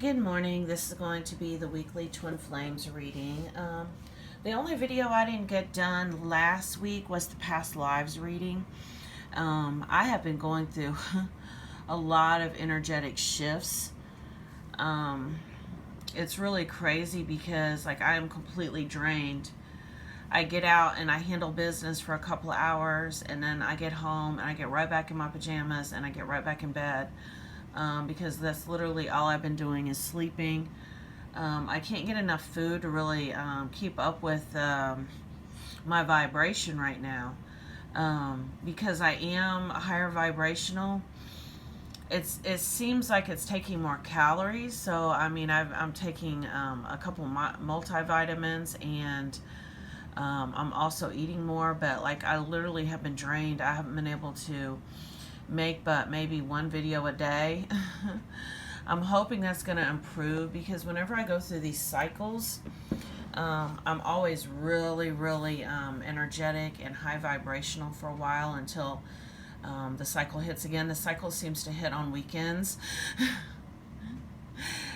Good morning. This is going to be the weekly Twin Flames reading. The only video I didn't get done last week was the past lives reading. I have been going through a lot of energetic shifts. It's really crazy because I am completely drained. I get out and I handle business for a couple of hours, and then I get home and I get right back in my pajamas and I get right back in bed. Because that's literally all I've been doing is sleeping. I can't get enough food to really keep up with my vibration right now. Because I am higher vibrational, it seems like it's taking more calories. So I mean, I'm taking a couple multivitamins, and I'm also eating more. But I literally have been drained. I haven't been able to make but maybe one video a day. I'm hoping that's going to improve, because whenever I go through these cycles, I'm always really energetic and high vibrational for a while until the cycle hits again. The cycle seems to hit on weekends.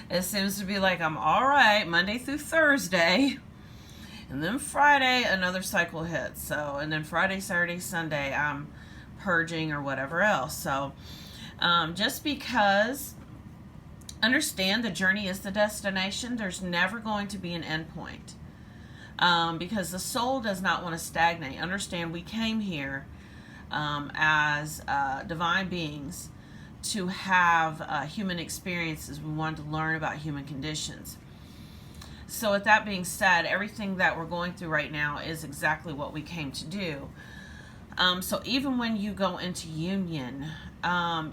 It seems to be like I'm all right Monday through Thursday, and then Friday another cycle hits. So, and then Friday, Saturday, Sunday I'm purging or whatever else. So just because, understand, the journey is the destination. There's never going to be an end point, because the soul does not want to stagnate. Understand, we came here as divine beings to have human experiences. We wanted to learn about human conditions. So with that being said, everything that we're going through right now is exactly what we came to do. So even when you go into union,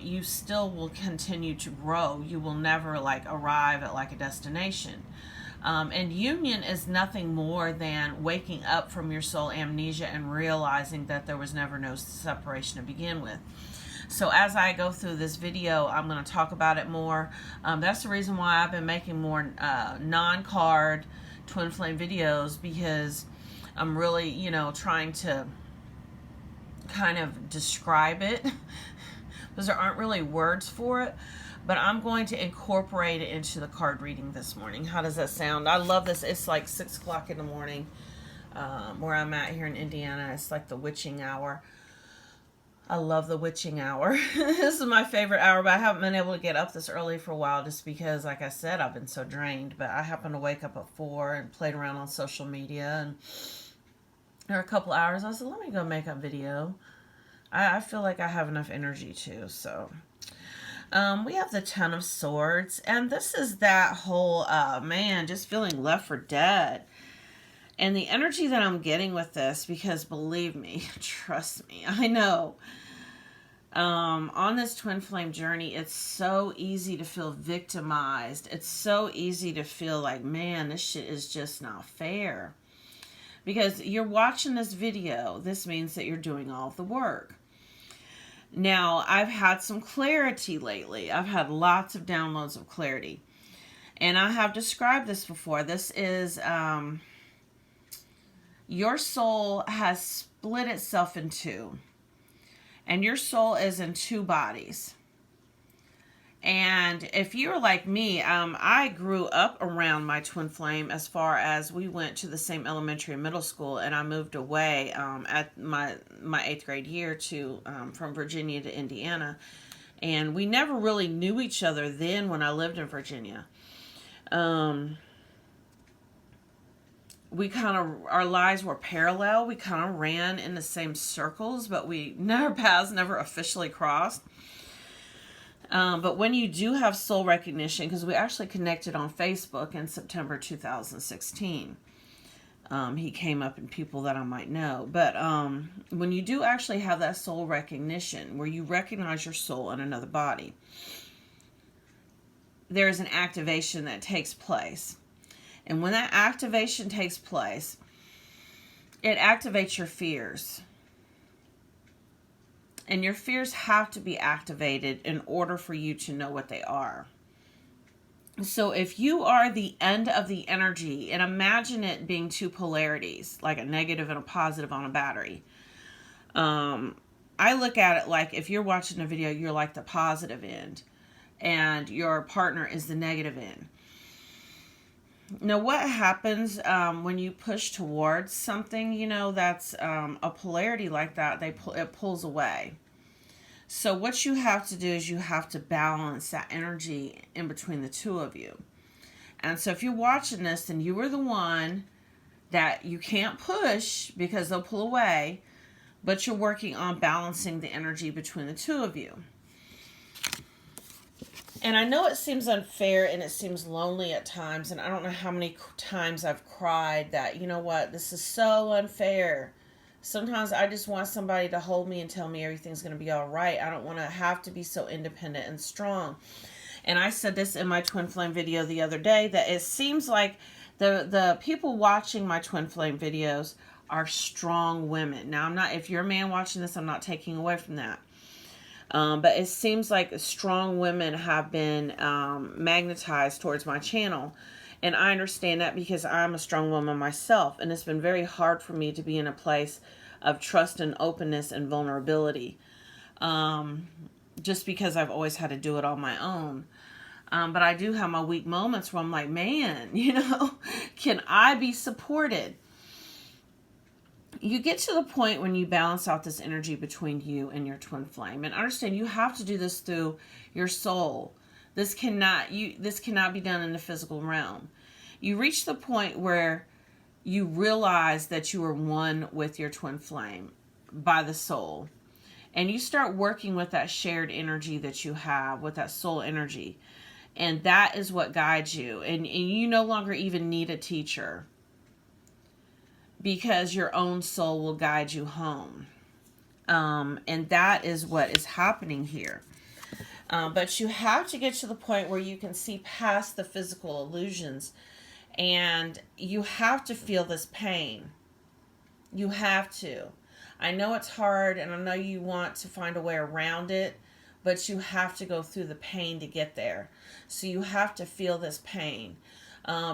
you still will continue to grow. You will never arrive at a destination. And union is nothing more than waking up from your soul amnesia and realizing that there was never no separation to begin with. So as I go through this video, I'm going to talk about it more. That's the reason why I've been making more non-card twin flame videos, because I'm really, trying to kind of describe it because there aren't really words for it, but I'm going to incorporate it into the card reading this morning. How does that sound? I love this. It's like 6 o'clock in the morning where I'm at here in Indiana. It's like the witching hour. I love the witching hour. This is my favorite hour, but I haven't been able to get up this early for a while just because, like I said, I've been so drained. But I happened to wake up at 4 and played around on social media, and there were a couple hours. I said, let me go make a video. I feel like I have enough energy too. So we have the Ten of Swords, and this is that whole man just feeling left for dead. And the energy that I'm getting with this, because believe me, trust me, I know, on this twin flame journey, it's so easy to feel victimized. It's so easy to feel like, man, this shit is just not fair. Because you're watching this video, this means that you're doing all of the work. Now, I've had some clarity lately. I've had lots of downloads of clarity. And I have described this before. This is, your soul has split itself in two. And your soul is in two bodies. And if you're like me, I grew up around my twin flame, as far as we went to the same elementary and middle school, and I moved away at my 8th grade year to from Virginia to Indiana. And we never really knew each other then when I lived in Virginia. We kind of, our lives were parallel. We kind of ran in the same circles, but our paths never officially crossed. But when you do have soul recognition, because we actually connected on Facebook in September 2016. He came up in people that I might know. But when you do actually have that soul recognition, where you recognize your soul in another body, there is an activation that takes place. And when that activation takes place, it activates your fears. And your fears have to be activated in order for you to know what they are. So if you are the end of the energy, and imagine it being two polarities, like a negative and a positive on a battery. I look at it like if you're watching a video, you're like the positive end. and your partner is the negative end. Now, what happens when you push towards something, that's a polarity like that, it pulls away. So what you have to do is you have to balance that energy in between the two of you. And so if you're watching this and you were the one that you can't push because they'll pull away, but you're working on balancing the energy between the two of you. And I know it seems unfair and it seems lonely at times, and I don't know how many times I've cried that, you know what, this is so unfair. Sometimes I just want somebody to hold me and tell me everything's going to be all right. I don't want to have to be so independent and strong. And I said this in my twin flame video the other day, that it seems like the people watching my twin flame videos are strong women. Now, if you're a man watching this, I'm not taking away from that. But it seems like strong women have been magnetized towards my channel. And I understand that because I'm a strong woman myself. And it's been very hard for me to be in a place of trust and openness and vulnerability. Just because I've always had to do it on my own. But I do have my weak moments where I'm like, man, can I be supported? You get to the point when you balance out this energy between you and your twin flame. And understand, you have to do this through your soul. This cannot be done in the physical realm. You reach the point where you realize that you are one with your twin flame by the soul. And you start working with that shared energy that you have, with that soul energy. And that is what guides you. And you no longer even need a teacher, because your own soul will guide you home. And that is what is happening here. But you have to get to the point where you can see past the physical illusions. And you have to feel this pain. You have to. I know it's hard, and I know you want to find a way around it, but you have to go through the pain to get there. So you have to feel this pain.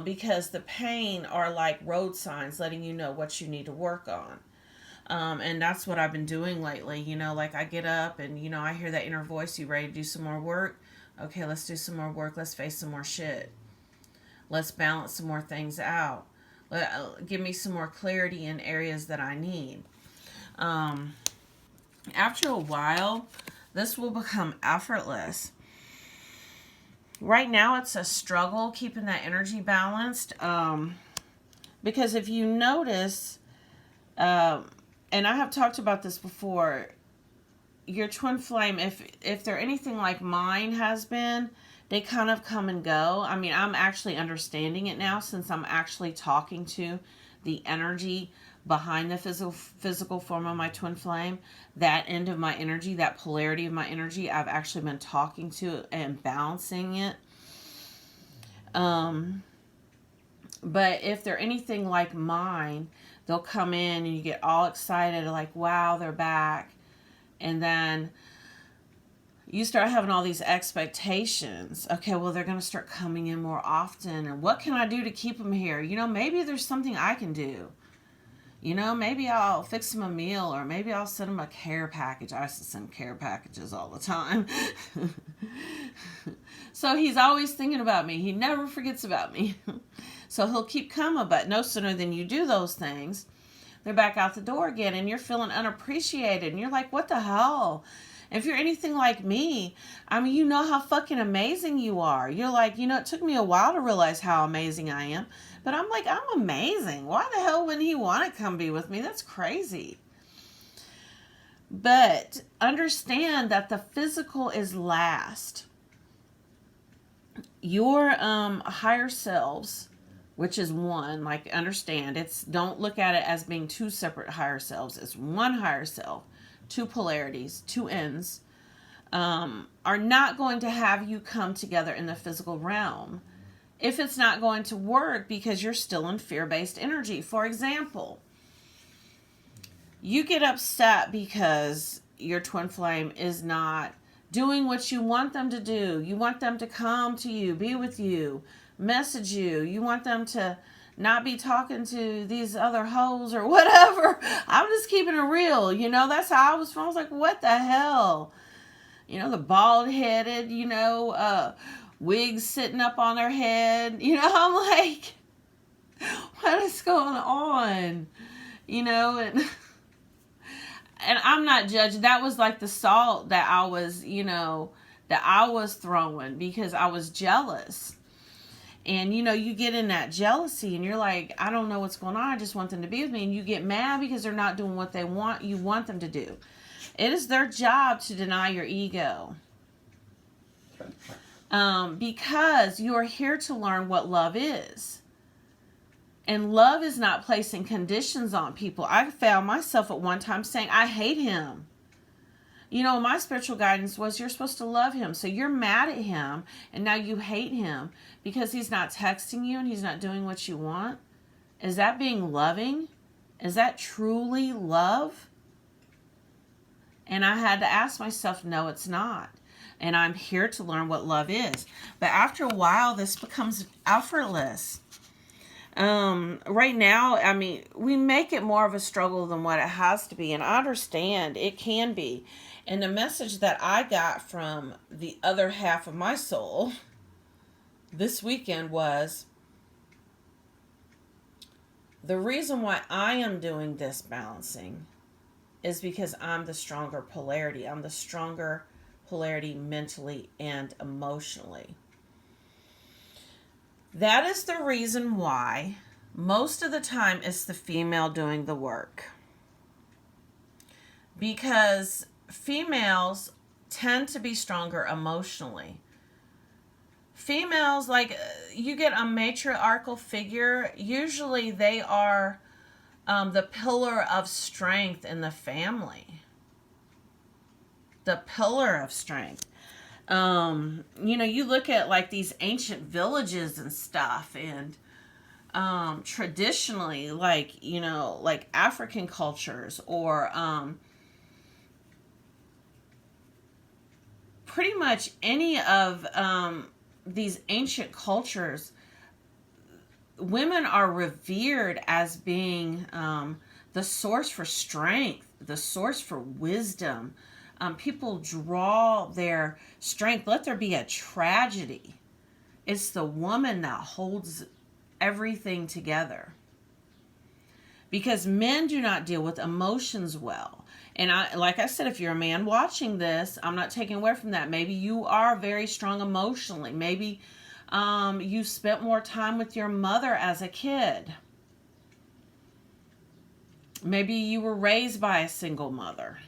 Because the pain are like road signs letting you know what you need to work on. And that's what I've been doing lately. Like I get up and, I hear that inner voice, you ready to do some more work? Okay, let's do some more work. Let's face some more shit. Let's balance some more things out. Give me some more clarity in areas that I need. After a while, this will become effortless. Right now, it's a struggle keeping that energy balanced. Because if you notice, and I have talked about this before, your twin flame, if they're anything like mine has been, they kind of come and go. I mean, I'm actually understanding it now since I'm actually talking to the energy behind the physical form of my twin flame. That end of my energy, that polarity of my energy, I've actually been talking to and balancing it. But if they're anything like mine, they'll come in and you get all excited, like, wow, they're back. And then you start having all these expectations. Okay, well, they're going to start coming in more often. And what can I do to keep them here? Maybe there's something I can do. Maybe I'll fix him a meal, or maybe I'll send him a care package. I used to send care packages all the time. So he's always thinking about me. He never forgets about me. So he'll keep coming, but no sooner than you do those things, they're back out the door again, and you're feeling unappreciated, and you're like, what the hell? If you're anything like me, I mean, you know how fucking amazing you are. You're like, it took me a while to realize how amazing I am. But I'm like, I'm amazing. Why the hell wouldn't he want to come be with me? That's crazy. But understand that the physical is last. Your higher selves, which is one, like, understand, don't look at it as being two separate higher selves. It's one higher self. Two polarities, two ends, are not going to have you come together in the physical realm if it's not going to work, because you're still in fear-based energy. For example, you get upset because your twin flame is not doing what you want them to do. You want them to come to you, be with you, message you. You want them to not be talking to these other hoes or whatever. I'm just keeping it real. That's how I was feeling. I was like, what the hell? the bald-headed, wigs sitting up on their head. I'm like, what is going on? And I'm not judging. That was like the salt that I was, throwing because I was jealous. And, you get in that jealousy and you're like, I don't know what's going on. I just want them to be with me. And you get mad because they're not doing what you want them to do. It is their job to deny your ego. Because you are here to learn what love is. And love is not placing conditions on people. I found myself at one time saying, I hate him. My spiritual guidance was you're supposed to love him. So you're mad at him and now you hate him because he's not texting you and he's not doing what you want. Is that being loving? Is that truly love? And I had to ask myself, no, it's not. And I'm here to learn what love is. But after a while, this becomes effortless. Right now, we make it more of a struggle than what it has to be. And I understand it can be. And the message that I got from the other half of my soul this weekend was, the reason why I am doing this balancing is because I'm the stronger polarity. I'm the stronger polarity mentally and emotionally. That is the reason why most of the time it's the female doing the work. Because females tend to be stronger emotionally. Females, like, you get a matriarchal figure, usually they are the pillar of strength in the family. The pillar of strength. You look at like these ancient villages and stuff, and traditionally, like African cultures or pretty much any of these ancient cultures, women are revered as being the source for strength, the source for wisdom. People draw their strength. Let there be a tragedy, it's the woman that holds everything together. Because men do not deal with emotions well. And like I said, if you're a man watching this, I'm not taking away from that. Maybe you are very strong emotionally. Maybe you spent more time with your mother as a kid. Maybe you were raised by a single mother.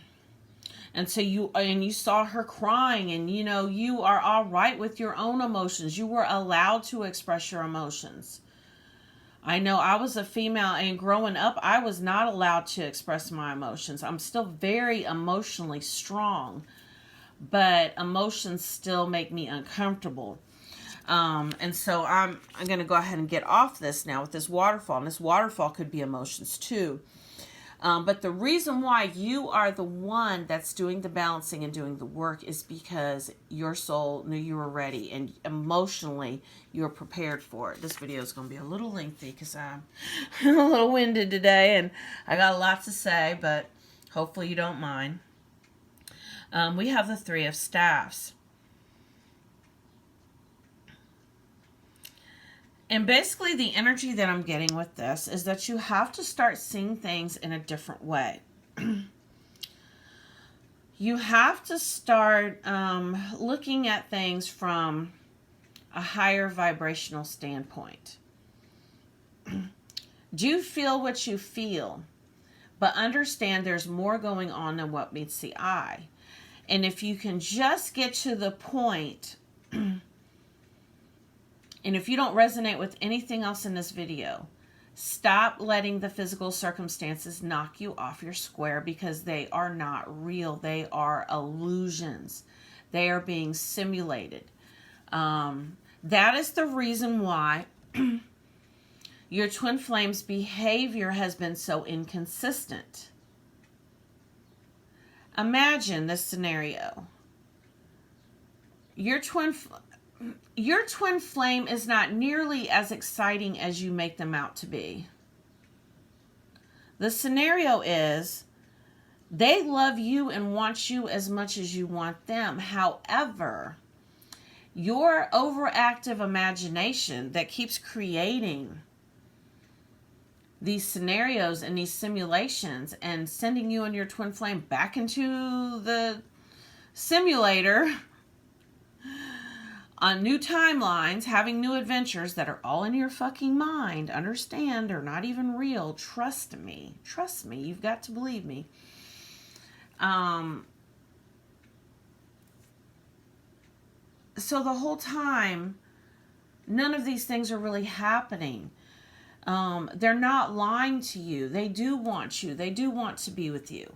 And so you saw her crying, and you are all right with your own emotions. You were allowed to express your emotions. I know I was a female, and growing up, I was not allowed to express my emotions. I'm still very emotionally strong, but emotions still make me uncomfortable. And so I'm going to go ahead and get off this now with this waterfall. And this waterfall could be emotions too. But the reason why you are the one that's doing the balancing and doing the work is because your soul knew you were ready and emotionally you were prepared for it. This video is going to be a little lengthy because I'm a little winded today and I got a lot to say, but hopefully you don't mind. We have the Three of Staffs. And basically the energy that I'm getting with this is that you have to start seeing things in a different way. You have to start looking at things from a higher vibrational standpoint. Do feel what you feel, but understand there's more going on than what meets the eye. And if you can just get to the point... And if you don't resonate with anything else in this video, stop letting the physical circumstances knock you off your square, because they are not real. They are illusions. They are being simulated. That is the reason why your twin flame's behavior has been so inconsistent. Imagine this scenario. Your twin flame is not nearly as exciting as you make them out to be. The scenario is They love you and want you as much as you want them. However, your overactive imagination that keeps creating these scenarios and these simulations and sending you and your twin flame back into the simulator on new timelines, having new adventures that are all in your fucking mind, understand, they're not even real. Trust me. Trust me. You've got to believe me. So the whole time, none of these things are really happening. They're not lying to you. They do want you. They do want to be with you.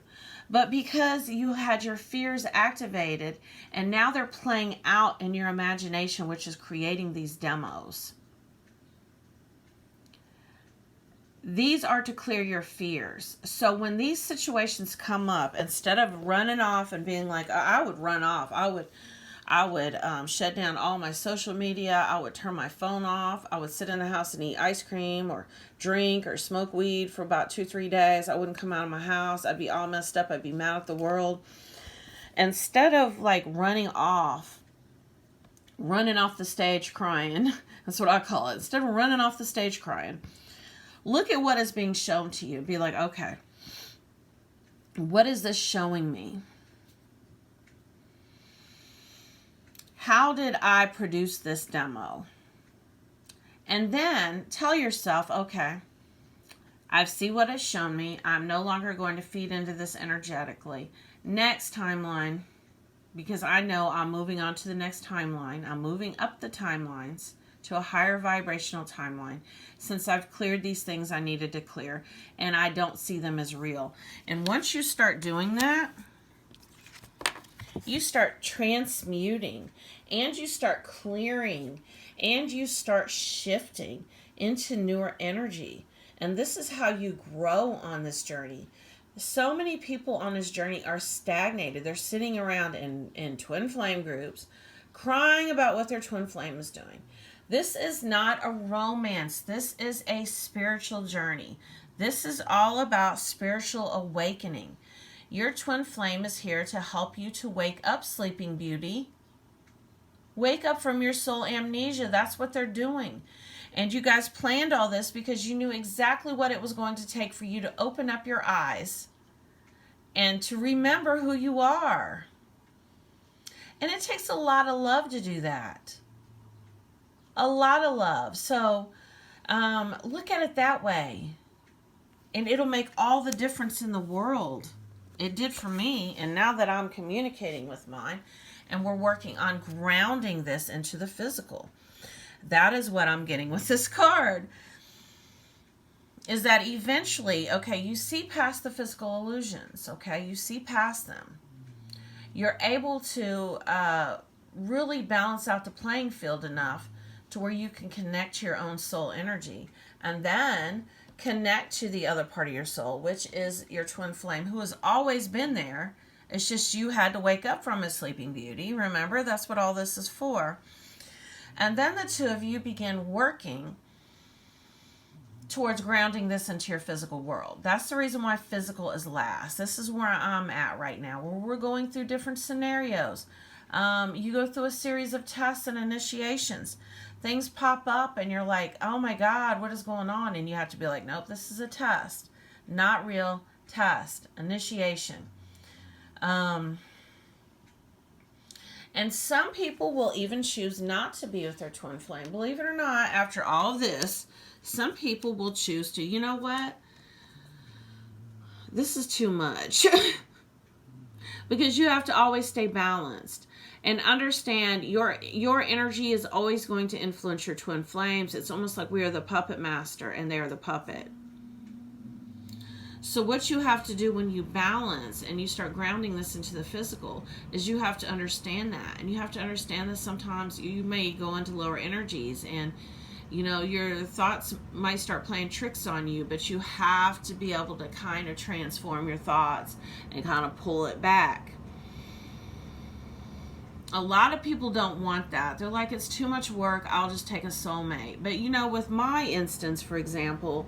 But because you had your fears activated, and now they're playing out in your imagination, which is creating these demos. These are to clear your fears. So when these situations come up, instead of running off and being like, I would run off. I would shut down all my social media. I would turn my phone off. I would sit in the house and eat ice cream or drink or smoke weed for about 2-3 days. I wouldn't come out of my house. I'd be all messed up. I'd be mad at the world. Instead of like running off the stage crying, that's what I call it. Instead of running off the stage crying, look at what is being shown to you. Be like, okay, what is this showing me? How did I produce this demo? And then tell yourself, okay, I see what it's shown me. I'm no longer going to feed into this energetically. Next timeline, because I know I'm moving on to the next timeline. I'm moving up the timelines to a higher vibrational timeline since I've cleared these things I needed to clear, and I don't see them as real. And once you start doing that, you start transmuting, and you start clearing, and you start shifting into newer energy. And this is how you grow on this journey. So many people on this journey are stagnated. They're sitting around in twin flame groups, crying about what their twin flame is doing. This is not a romance. This is a spiritual journey. This is all about spiritual awakening. Your twin flame is here to help you to wake up, Sleeping Beauty. Wake up from your soul amnesia. That's what they're doing. And you guys planned all this because you knew exactly what it was going to take for you to open up your eyes and to remember who you are. And it takes a lot of love to do that. A lot of love. So look at it that way. And it'll make all the difference in the world. It did for me, and now that I'm communicating with mine, and we're working on grounding this into the physical, that is what I'm getting with this card, is that eventually, okay, you see past the physical illusions, okay, you see past them. You're able to really balance out the playing field enough to where you can connect to your own soul energy, and then connect to the other part of your soul, which is your twin flame, who has always been there. It's just you had to wake up from a Sleeping Beauty. Remember, that's what all this is for. And then the two of you begin working towards grounding this into your physical world. That's the reason why physical is last. This is where I'm at right now, where we're going through different scenarios. You go through a series of tests and initiations. Things pop up and you're like, oh my God, what is going on? And you have to be like, nope, this is a test. Not real, test, initiation. And some people will even choose not to be with their twin flame. Believe it or not, after all of this, some people will choose to, you know what? This is too much. Because you have to always stay balanced. And understand your energy is always going to influence your twin flames. It's almost like we are the puppet master and they are the puppet. So what you have to do when you balance and you start grounding this into the physical is you have to understand that. And you have to understand that sometimes you may go into lower energies and, you know, your thoughts might start playing tricks on you, but you have to be able to kind of transform your thoughts and kind of pull it back. A lot of people don't want that. They're like, it's too much work. I'll just take a soulmate. But, you know, with my instance, for example,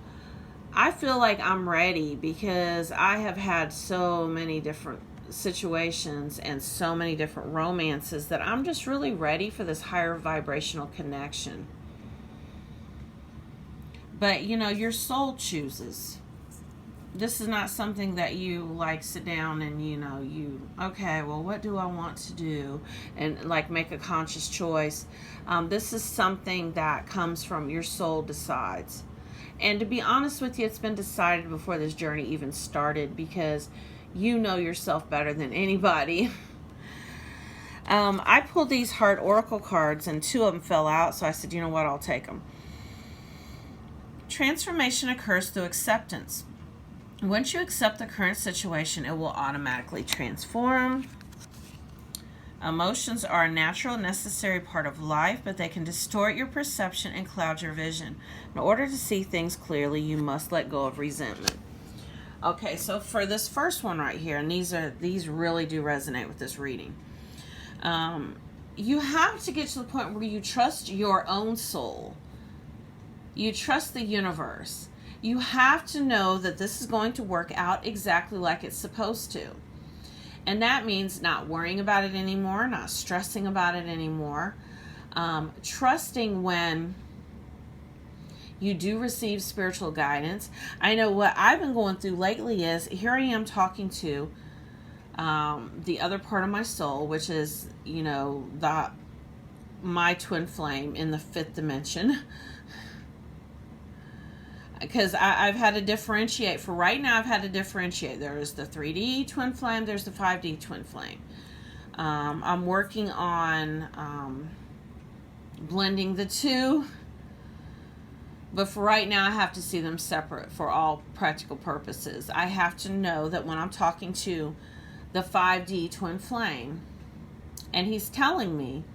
I feel like I'm ready because I have had so many different situations and so many different romances that I'm just really ready for this higher vibrational connection. But you know, your soul chooses. This is not something that you like sit down and okay, well, what do I want to do, and like make a conscious choice. This is something that comes from your soul decides. And to be honest with you, it's been decided before this journey even started, because you know yourself better than anybody. I pulled these Heart Oracle cards and 2 of them fell out, so I said, you know what, I'll take them. Transformation occurs through acceptance. Once you accept the current situation, it will automatically transform. Emotions are a natural, necessary part of life, but they can distort your perception and cloud your vision. In order to see things clearly, you must let go of resentment. Okay, so for this first one right here, and these really do resonate with this reading. You have to get to the point where you trust your own soul. You trust the universe. You have to know that this is going to work out exactly like it's supposed to. And that means not worrying about it anymore, not stressing about it anymore. Trusting when you do receive spiritual guidance. I know what I've been going through lately is, here I am talking to the other part of my soul, which is, my twin flame in the 5th dimension. Because I've had to differentiate. For right now, I've had to differentiate. There's the 3D twin flame. There's the 5D twin flame. I'm working on blending the two. But for right now, I have to see them separate for all practical purposes. I have to know that when I'm talking to the 5D twin flame, and he's telling me,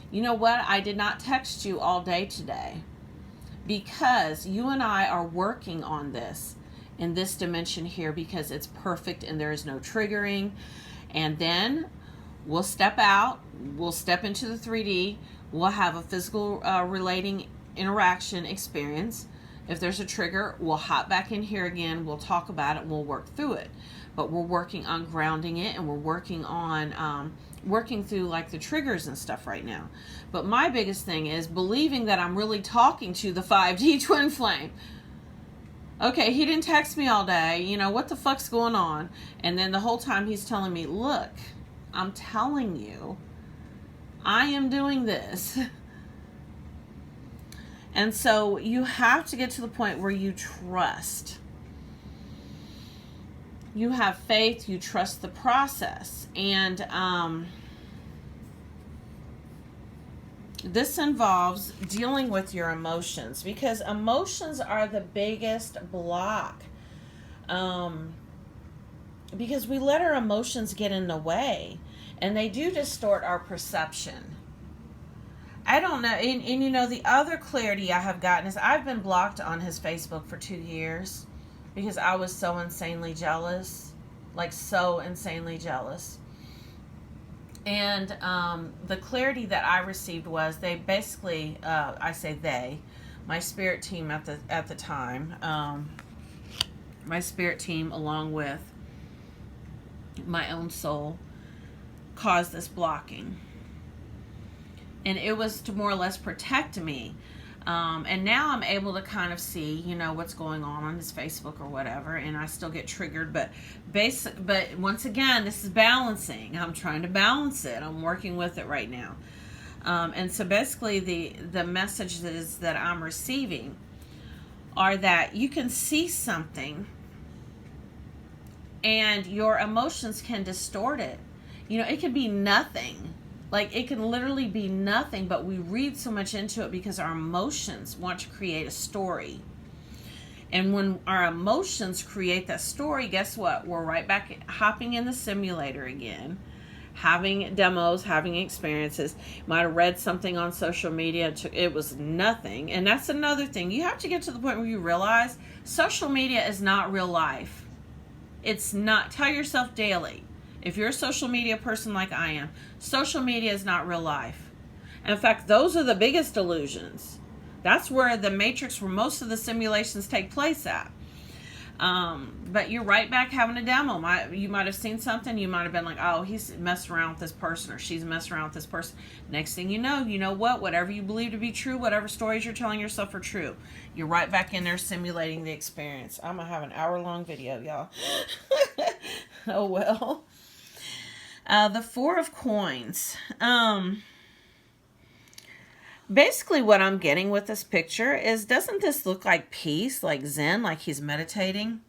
you know what, I did not text you all day today, because you and I are working on this in this dimension here, because it's perfect and there is no triggering. And then we'll step out, we'll step into the 3D, we'll have a physical relating interaction experience. If there's a trigger, we'll hop back in here again, we'll talk about it, we'll work through it. But we're working on grounding it, and we're working on working through like the triggers and stuff right now. But my biggest thing is believing that I'm really talking to the 5D twin flame. Okay, he didn't text me all day, what the fuck's going on? And then the whole time he's telling me, look, I'm telling you, I am doing this. And so you have to get to the point where you trust. You have faith, you trust the process. And this involves dealing with your emotions, because emotions are the biggest block. Because we let our emotions get in the way, and they do distort our perception. I don't know. And the other clarity I have gotten is I've been blocked on his Facebook for 2 years because I was so insanely jealous. Like, so insanely jealous. And the clarity that I received was, they basically, I say they, my spirit team at the time, my spirit team along with my own soul caused this blocking. And it was to more or less protect me. And now I'm able to kind of see, what's going on his Facebook or whatever, and I still get triggered. But once again, this is balancing. I'm trying to balance it. I'm working with it right now. And so basically, the messages that I'm receiving are that you can see something, and your emotions can distort it. It can be nothing. Like, it can literally be nothing, but we read so much into it because our emotions want to create a story. And when our emotions create that story, guess what? We're right back hopping in the simulator again, having demos, having experiences. Might have read something on social media. It was nothing. And that's another thing. You have to get to the point where you realize social media is not real life. It's not. Tell yourself daily. If you're a social media person like I am, social media is not real life. In fact, those are the biggest illusions. That's where the matrix, where most of the simulations take place at. But you're right back having a demo. You might have seen something. You might have been like, oh, he's messing around with this person, or she's messing around with this person. Next thing you know what? Whatever you believe to be true, whatever stories you're telling yourself are true, you're right back in there simulating the experience. I'm going to have an hour-long video, y'all. Oh, well. The Four of Coins. Basically what I'm getting with this picture is, doesn't this look like peace, like Zen, like he's meditating?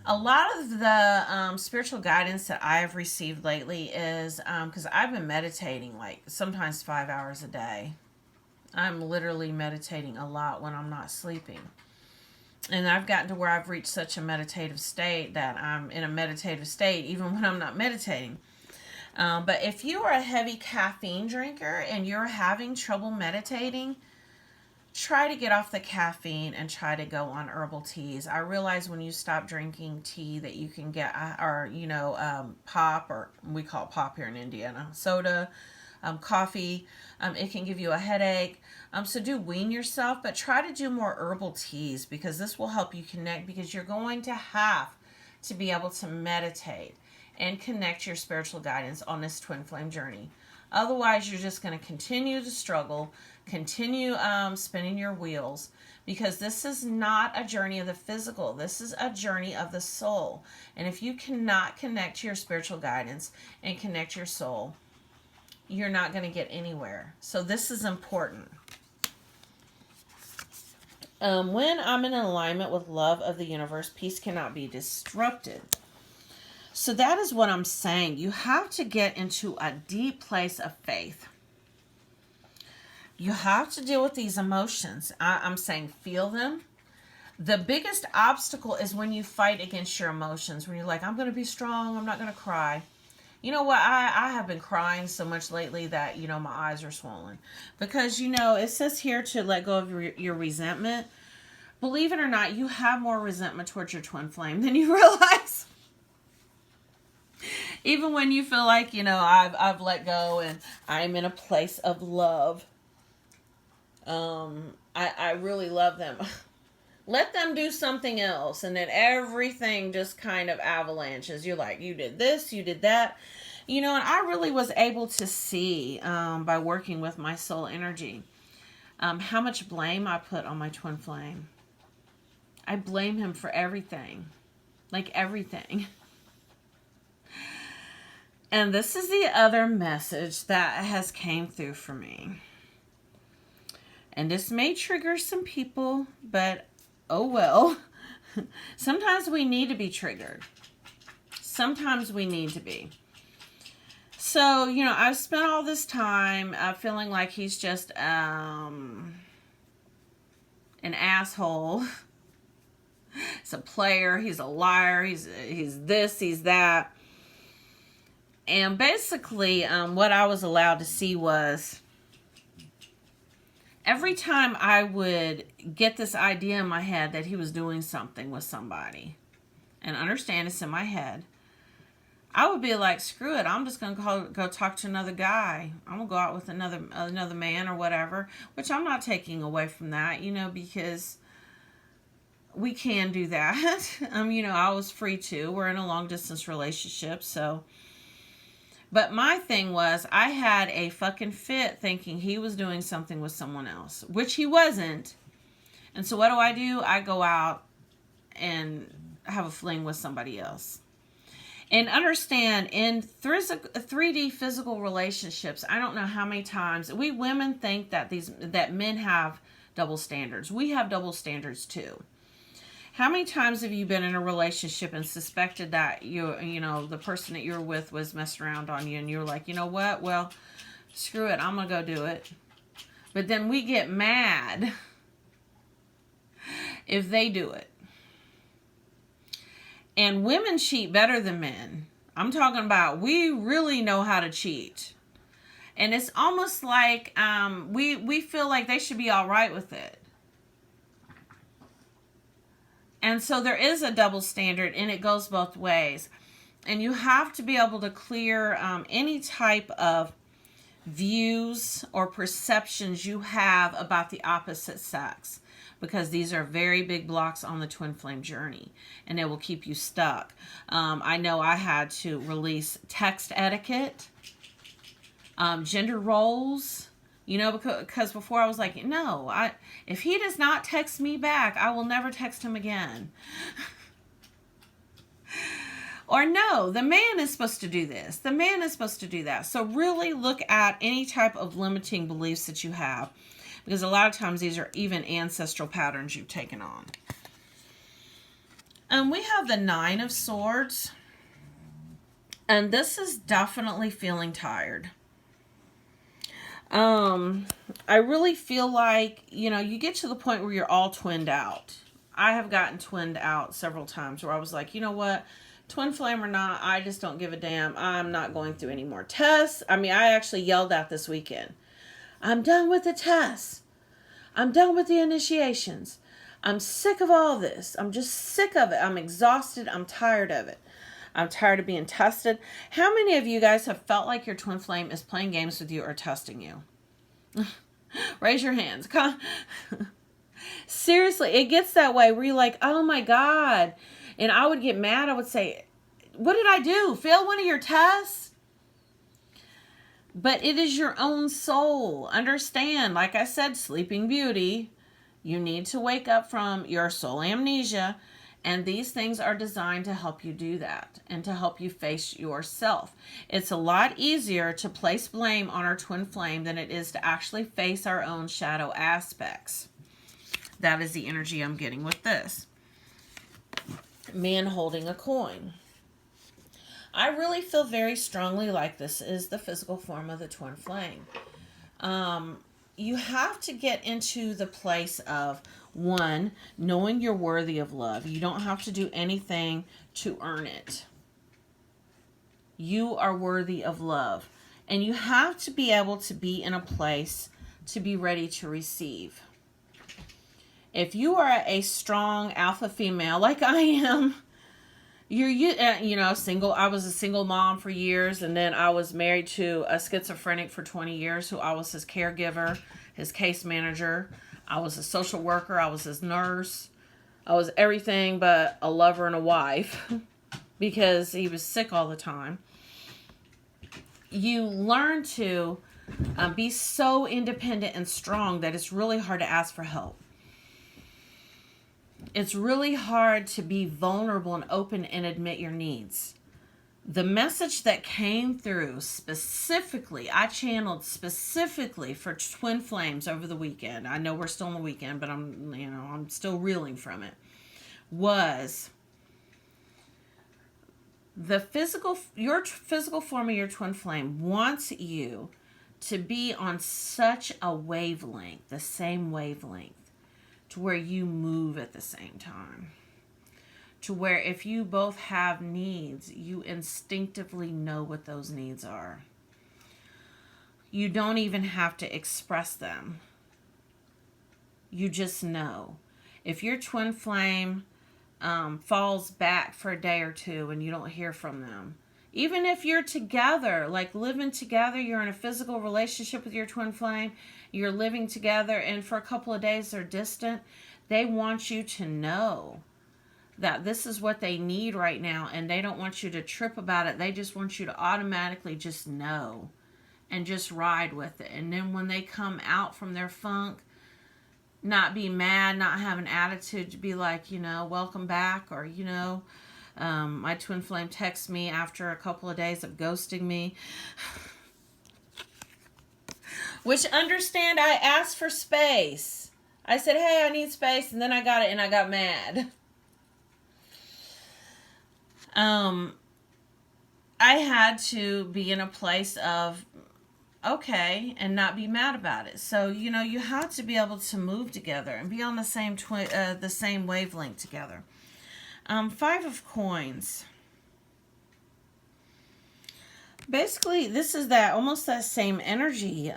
A lot of the spiritual guidance that I have received lately is, because I've been meditating like sometimes 5 hours a day. I'm literally meditating a lot when I'm not sleeping. And I've gotten to where I've reached such a meditative state that I'm in a meditative state even when I'm not meditating. But if you are a heavy caffeine drinker and you're having trouble meditating, try to get off the caffeine and try to go on herbal teas. I realize when you stop drinking tea that you can get, pop, or we call it pop here in Indiana, soda, coffee. It can give you a headache. So do wean yourself, but try to do more herbal teas, because this will help you connect, because you're going to have to be able to meditate and connect your spiritual guidance on this twin flame journey. Otherwise, you're just going to continue to struggle, continue spinning your wheels, because this is not a journey of the physical. This is a journey of the soul. And if you cannot connect to your spiritual guidance and connect your soul, you're not going to get anywhere. So this is important. When I'm in alignment with love of the universe, peace cannot be disrupted. So that is what I'm saying. You have to get into a deep place of faith. You have to deal with these emotions. I'm saying feel them. The biggest obstacle is when you fight against your emotions. When you're like, I'm going to be strong. I'm not going to cry. You know what? I have been crying so much lately that, my eyes are swollen. Because, it says here to let go of your resentment. Believe it or not, you have more resentment towards your twin flame than you realize. Even when you feel like, I've let go and I'm in a place of love. I really love them. Let them do something else, and then everything just kind of avalanches. You're like, you did this, you did that. And I really was able to see, by working with my soul energy, how much blame I put on my twin flame. I blame him for everything. Like everything. And this is the other message that has came through for me. And this may trigger some people, but oh well. Sometimes we need to be triggered. Sometimes we need to be. So, I've spent all this time feeling like he's just an asshole. He's a player. He's a liar. He's this, he's that. And basically, what I was allowed to see was, every time I would get this idea in my head that he was doing something with somebody, and understand it's in my head, I would be like, screw it, I'm just going to go talk to another guy. I'm going to go out with another man or whatever, which I'm not taking away from that, because we can do that. I was free to. We're in a long distance relationship, so. But my thing was, I had a fucking fit thinking he was doing something with someone else, which he wasn't. And so what do? I go out and have a fling with somebody else. And understand, in 3D physical relationships, I don't know how many times we women think that men have double standards. We have double standards too. How many times have you been in a relationship and suspected that the person that you're with was messing around on you, and you're like, you know what? Well, screw it, I'm gonna go do it. But then we get mad if they do it. And women cheat better than men. I'm talking about, we really know how to cheat. And it's almost like we feel like they should be all right with it. And so there is a double standard, and it goes both ways. And you have to be able to clear any type of views or perceptions you have about the opposite sex, because these are very big blocks on the twin flame journey, and it will keep you stuck. I know I had to release text etiquette, gender roles, you know, because before I was like, no, if he does not text me back, I will never text him again. Or no, the man is supposed to do this. The man is supposed to do that. So really look at any type of limiting beliefs that you have, because a lot of times these are even ancestral patterns you've taken on. And we have the Nine of Swords. And this is definitely feeling tired. I really feel like, you know, you get to the point where you're all twinned out. I have gotten twinned out several times where I was like, you know what? Twin flame or not, I just don't give a damn. I'm not going through any more tests. I mean, I actually yelled out this weekend, I'm done with the tests. I'm done with the initiations. I'm sick of all this. I'm just sick of it. I'm exhausted. I'm tired of it. I'm tired of being tested. How many of you guys have felt like your twin flame is playing games with you or testing you? Raise your hands. Seriously, it gets that way where you're like, oh my God. And I would get mad. I would say, what did I do? Fail one of your tests? But it is your own soul. Understand, like I said, Sleeping Beauty, you need to wake up from your soul amnesia. And these things are designed to help you do that and to help you face yourself. It's a lot easier to place blame on our twin flame than it is to actually face our own shadow aspects. That is the energy I'm getting with this. Man holding a coin. I really feel very strongly like this is the physical form of the twin flame. You have to get into the place of, one, knowing you're worthy of love. You don't have to do anything to earn it. You are worthy of love. And you have to be able to be in a place to be ready to receive. If you are a strong alpha female like I am, you're single. I was a single mom for years, and then I was married to a schizophrenic for 20 years who I was his caregiver, his case manager. I was a social worker. I was his nurse. I was everything but a lover and a wife because he was sick all the time. You learn to be so independent and strong that it's really hard to ask for help. It's really hard to be vulnerable and open and admit your needs. The message that came through specifically, I channeled specifically for twin flames over the weekend. I know we're still on the weekend, but I'm still reeling from it. Was your physical form of your twin flame wants you to be on such a wavelength, the same wavelength, to where you move at the same time. To where if you both have needs, you instinctively know what those needs are. You don't even have to express them. You just know. If your twin flame falls back for a day or two and you don't hear from them, even if you're together, like living together, you're in a physical relationship with your twin flame, you're living together, and for a couple of days they're distant, they want you to know that this is what they need right now, and they don't want you to trip about it. They just want you to automatically just know and just ride with it. And then when they come out from their funk, not be mad, not have an attitude, to be like, welcome back, or, my twin flame texts me after a couple of days of ghosting me. Which, understand, I asked for space. I said, hey, I need space, and then I got it, and I got mad. I had to be in a place of, okay, and not be mad about it. So, you have to be able to move together and be on the same wavelength together. 5 of Coins. Basically, this is almost that same energy.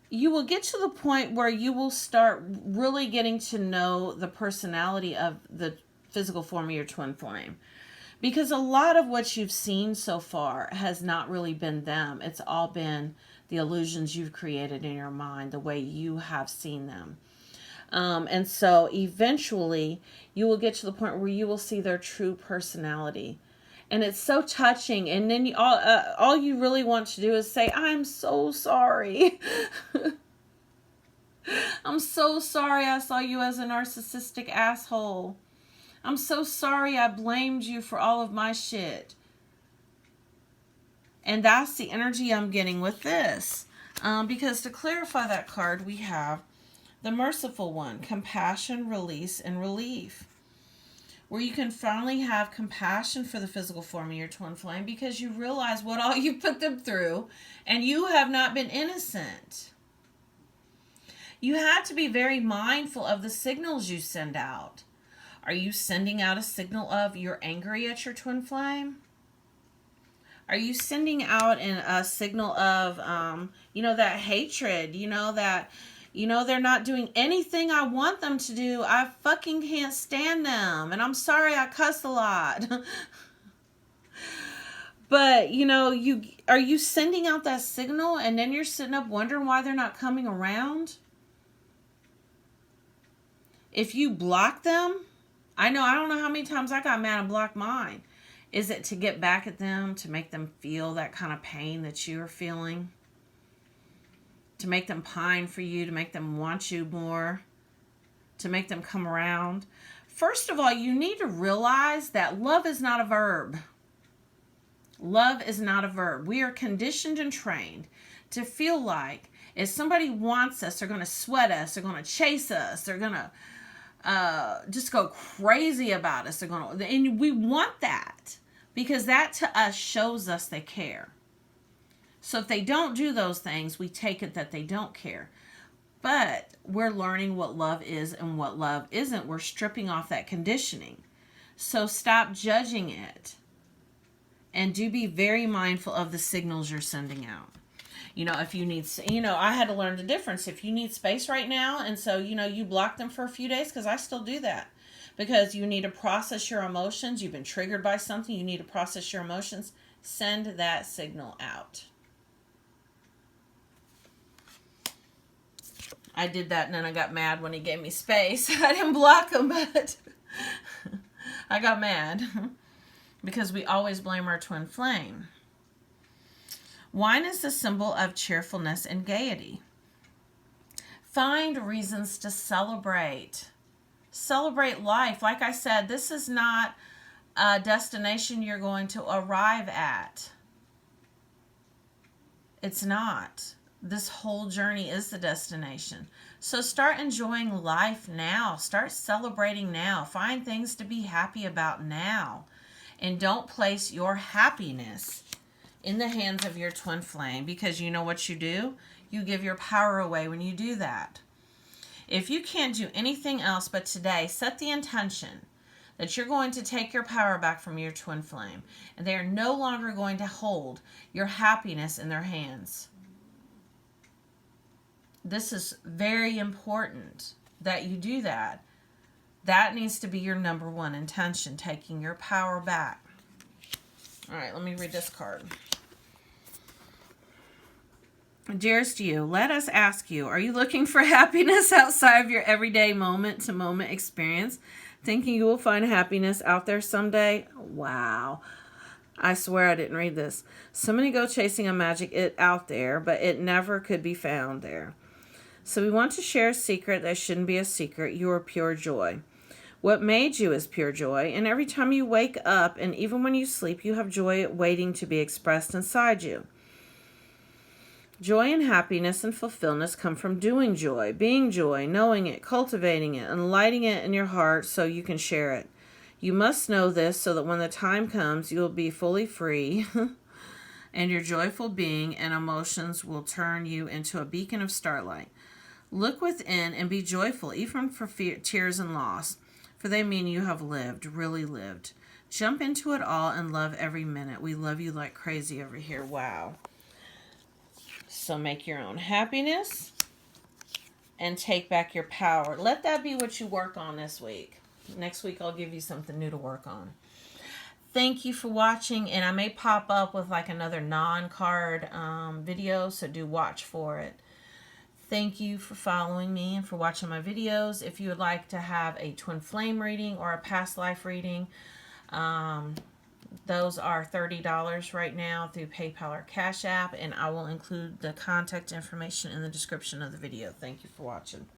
You will get to the point where you will start really getting to know the personality of the physical form of your twin flame. Because a lot of what you've seen so far has not really been them. It's all been the illusions you've created in your mind, the way you have seen them. And so eventually you will get to the point where you will see their true personality. And it's so touching. And then all you really want to do is say, I'm so sorry. I'm so sorry I saw you as a narcissistic asshole. I'm so sorry I blamed you for all of my shit. And that's the energy I'm getting with this. Because to clarify that card, we have the merciful one, compassion, release, and relief. Where you can finally have compassion for the physical form of your twin flame because you realize what all you put them through and you have not been innocent. You have to be very mindful of the signals you send out. Are you sending out a signal of you're angry at your twin flame? Are you sending out a signal of, that hatred, that, they're not doing anything I want them to do. I fucking can't stand them. And I'm sorry I cuss a lot. But, are you sending out that signal and then you're sitting up wondering why they're not coming around? If you block them, I don't know how many times I got mad and blocked mine. Is it to get back at them, to make them feel that kind of pain that you're feeling? To make them pine for you, to make them want you more, to make them come around? First of all, you need to realize that love is not a verb. Love is not a verb. We are conditioned and trained to feel like if somebody wants us, they're going to sweat us, they're going to chase us, they're going to just go crazy about us. And we want that because that to us shows us they care. So if they don't do those things, we take it that they don't care. But we're learning what love is and what love isn't. We're stripping off that conditioning. So stop judging it. And do be very mindful of the signals you're sending out. If you need, I had to learn the difference. If you need space right now, and so, you block them for a few days, because I still do that. Because you need to process your emotions. You've been triggered by something. You need to process your emotions. Send that signal out. I did that, and then I got mad when he gave me space. I didn't block him, but I got mad. Because we always blame our twin flame. Wine is the symbol of cheerfulness and gaiety. Find reasons to celebrate. Celebrate life. Like I said, this is not a destination you're going to arrive at. It's not. This whole journey is the destination. So start enjoying life now. Start celebrating now. Find things to be happy about now. And don't place your happiness in the hands of your twin flame, because you know what you do? You give your power away when you do that. If you can't do anything else but today, set the intention that you're going to take your power back from your twin flame, and they are no longer going to hold your happiness in their hands. This is very important that you do that. That needs to be your number one intention, taking your power back. All right, let me read this card. Dearest you, let us ask you, are you looking for happiness outside of your everyday moment-to-moment experience, thinking you will find happiness out there someday? Wow. I swear I didn't read this. So many go chasing a magic it out there, but it never could be found there. So we want to share a secret that shouldn't be a secret. You are pure joy. What made you is pure joy, and every time you wake up, and even when you sleep, you have joy waiting to be expressed inside you. Joy and happiness and fulfillment come from doing joy, being joy, knowing it, cultivating it, and lighting it in your heart so you can share it. You must know this so that when the time comes, you will be fully free, and your joyful being and emotions will turn you into a beacon of starlight. Look within and be joyful, even for tears and loss, for they mean you have lived, really lived. Jump into it all and love every minute. We love you like crazy over here. Wow. So make your own happiness and take back your power. Let that be what you work on this week. Next week, I'll give you something new to work on. thank you for watching, and I may pop up with like another non-card video, so do watch for it. Thank you for following me and for watching my videos. If you would like to have a twin flame reading or a past life reading, those are $30 right now through PayPal or Cash App, and I will include the contact information in the description of the video. Thank you for watching.